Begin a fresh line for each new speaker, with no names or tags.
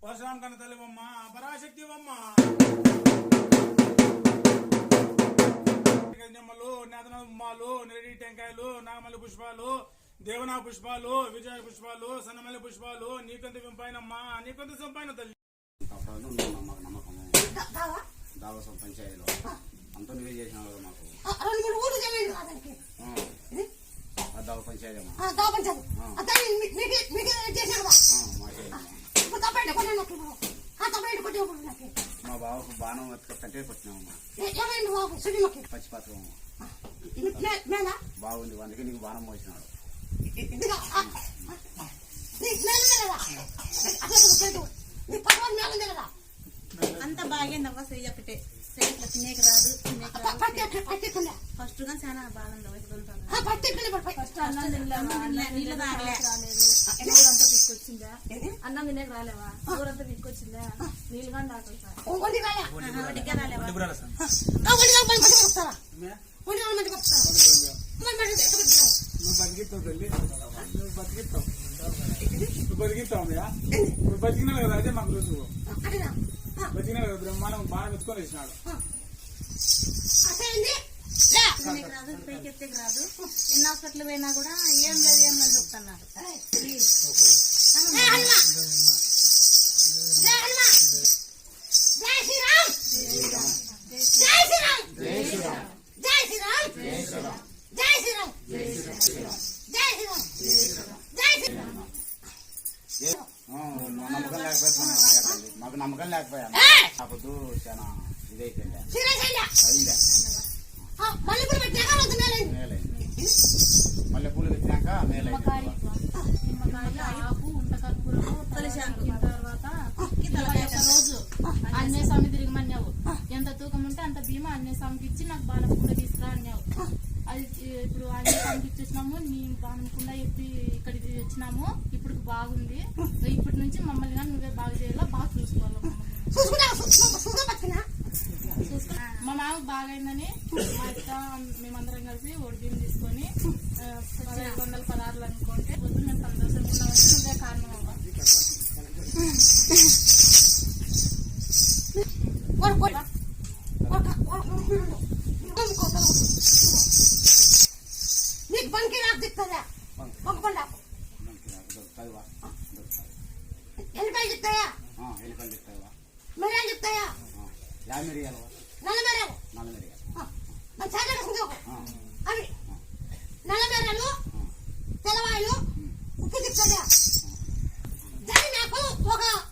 పరశురామ కన్న తల్లివమ్మ పరాశక్తివమ్మ నిమ్మలు నేతనమ్మాలు నెరడి టెంకాయలు నాగమల్లి పుష్పాలు దేవనా పుష్పాలు విజయ పుష్పాలు సన్నమల్లి పుష్పాలు నీకంత వింపైనమ్మా నీకంత సంపైన తల్లి
దావసం పంచాయతీలో అంతా నువ్వే చేసినావు మాకు దావ పంచాయతీ మా బావకు బాణం కట్టే కొట్టినామమ్మా పచ్చిపాత్రం బాగుంది అందుకే నీకు బాణం పోసినాడు
అంత బాగేందవ్వ చెయ్యి ఒకటే తినేకి రాదు ఫస్ట్ గా చాలా బాగుంది ఫస్ట్ అన్నం నీళ్ళు తాగలే ఊరంతా తీసుకొచ్చిందా అన్నం తినేకి రాలేవా ఊరంతా తీసుకొచ్చిందా నీళ్ళు కానీ తాకొచ్చా రాలేవా
బతికినా కదా అదే మాకు రోజు బతికినా కదా బ్రహ్మాండం బాగా మెచ్చుకొని వేసినాడు
రాదు పైకి ఎత్తేకి రాదు ఎన్ని హాస్పిటల్ పోయినా కూడా ఏం లేదు ఏం లేదు చెప్తున్నారు
మాకు నమ్మకం లేకపోయా అప్పుడు చాలా ఇదైపోయింది మళ్ళీ పూలు పెట్టినాక
ఆకు ఉంటకూరము తర్వాత రోజు అన్నే స్వామి తిరిగి మన్నావు ఎంత తూకం ఉంటే అంత భీమా అన్నే స్వామికి ఇచ్చి నాకు బాణం కుండ తీసుకురా అన్నావు అది ఇప్పుడు అన్నే స్వామికి ఇచ్చేసినాము నీ బాణం కుండ ఎత్తి ఇక్కడికి వచ్చినాము ఇప్పుడు బాగుంది ఇప్పటి నుంచి మమ్మల్ని కానీ నువ్వే బాగా చేయాలో బాగా చూసుకోవాలి మా మామ బాగైందని మా అక్క మేమందరం కలిసి ఒడి బియ్యం తీసుకొని 500 పదార్లు అనుకుంటే పొద్దు మేము సంతోషంగా ఉన్నామంటే నువ్వే కారణం అవ్వ
నీకు బంకి నాకు దిక్కుదా ఎల్లిపాయలు చెప్తాయా మిరియాలు చెప్తాయా నల్ల మిరియాలు అవి నల్ల మిరియాలు తెల్లవాయలు ఉప్పు చెప్తాయా